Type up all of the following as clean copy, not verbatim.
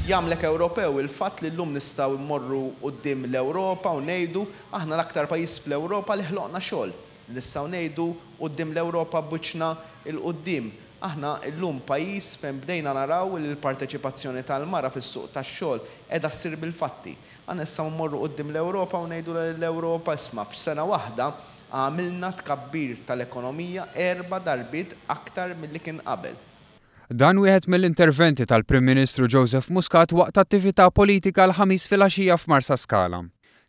Jagħmlek Ewropew il-fatt li llum nistgħu mmorru quddiem l-Ewropa u ngħidu aħna l-aktar pajjiż fl-Ewropa li ħloqna xogħol. Nistgħu ngħidu quddiem l-Ewropa b'wiċċna il-quddiem. Aħna llum pajjiż fejn bdejna naraw li l-parteċipazzjoni tal-mara fis-suq tax-xogħol qiegħda ssir bil-fatti. Aħna nistgħu mmorru quddiem l-Ewropa u ngħidu l-Ewropa isma' f'sena waħda għamilna tkabbir tal-ekonomija 4 darbiet aktar milli kien qabel. Dan wieħed mill-interventi tal-Prim Ministru Joseph Muscat waqt attività politika l-ħamis filgħaxija f'Marsa Scala.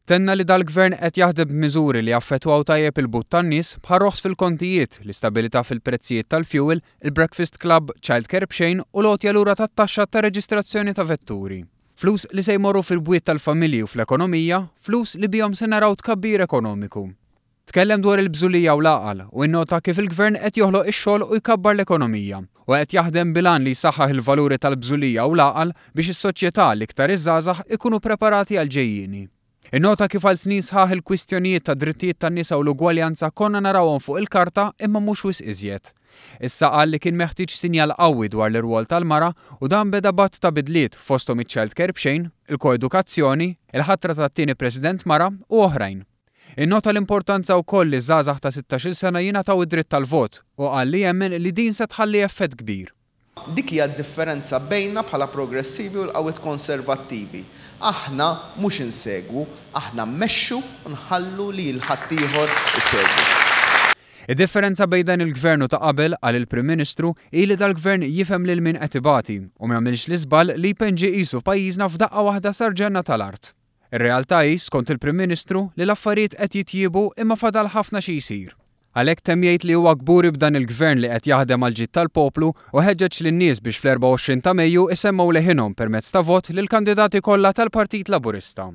Tenna li dal-gvern qed jaħdem b'miżuri li jaffettwaw tajjeb il-but tan-nies bħal roħs fil-kontijiet, l-istabilità fil-prezzijiet tal-fuel, il-Breakfast Club, Childcare b'xejn u l-għotja lura tat-taxxa ta' reġistrazzjoni ta' vetturi. Flus li se jmorru fil-bwiet tal-familji u fl-ekonomija, flus li bihom se naraw tkabbir ekonomiku. Tkellem dwar il-bżulija u l-għaqal u nnota kif il-gvern qed joħloq ix-xogħol u jkabbar l-ekonomija u qed jaħdem bilan li jsaħħaħ il-valuri tal-bżulija u l-għaqal biex is-soċjetà l-iktar iż-żgħażagħ ikunu preparati għal ġejjieni. Innota kif għal snin sħaħ il-kwistjonijiet ta' drittijiet tan-nisa u l-ugwaljanza konna narawhom fuq il-karta imma mhux wisq iżjed. Issa qal li kien meħtieġ sinjal qawwi dwar l-irwol tal-mara u dan beda batt ta' bidliet fosthom iċ-childcare b'xejn, il-koedukazzjoni, il-ħatra tat-tieni President mara u oħrajn. Innota l-importanza wkoll li żgħażagħ ta' 16-il sena jingħataw id-dritt tal-vot u qal li jemmen li din se tħalli effett kbir. Dik hija d-differenza bejnna bħala progressivi u l-qawwiet konservattivi. Aħna mhux insegwu, aħna mmexxu u nħallu li l-ħaddieħor isegwu. Id-differenza bejn dan il-gvernu ta' qabel għal il-Prim Ministru hi li dal-gvern jifhem lil min qed ibati u ma jagħmilx l-iżball li jpenġi qisu pajjiżna f'daqqa waħda sar ġenna tal-art. Ir-realtà hi skont il-Prim Ministru li l-affarijiet qed jitjiebu imma fadal ħafna xi jsir. Għalhekk temm jgħid li huwa kburi b'dan il-gvern li qed jaħdem għal ġid tal-poplu u ħeġġeġ lin-nies biex fl-24 ta' Mejju isemmaw leħinhom permezz ta' vot lill-kandidati kollha tal-Partit Laburista.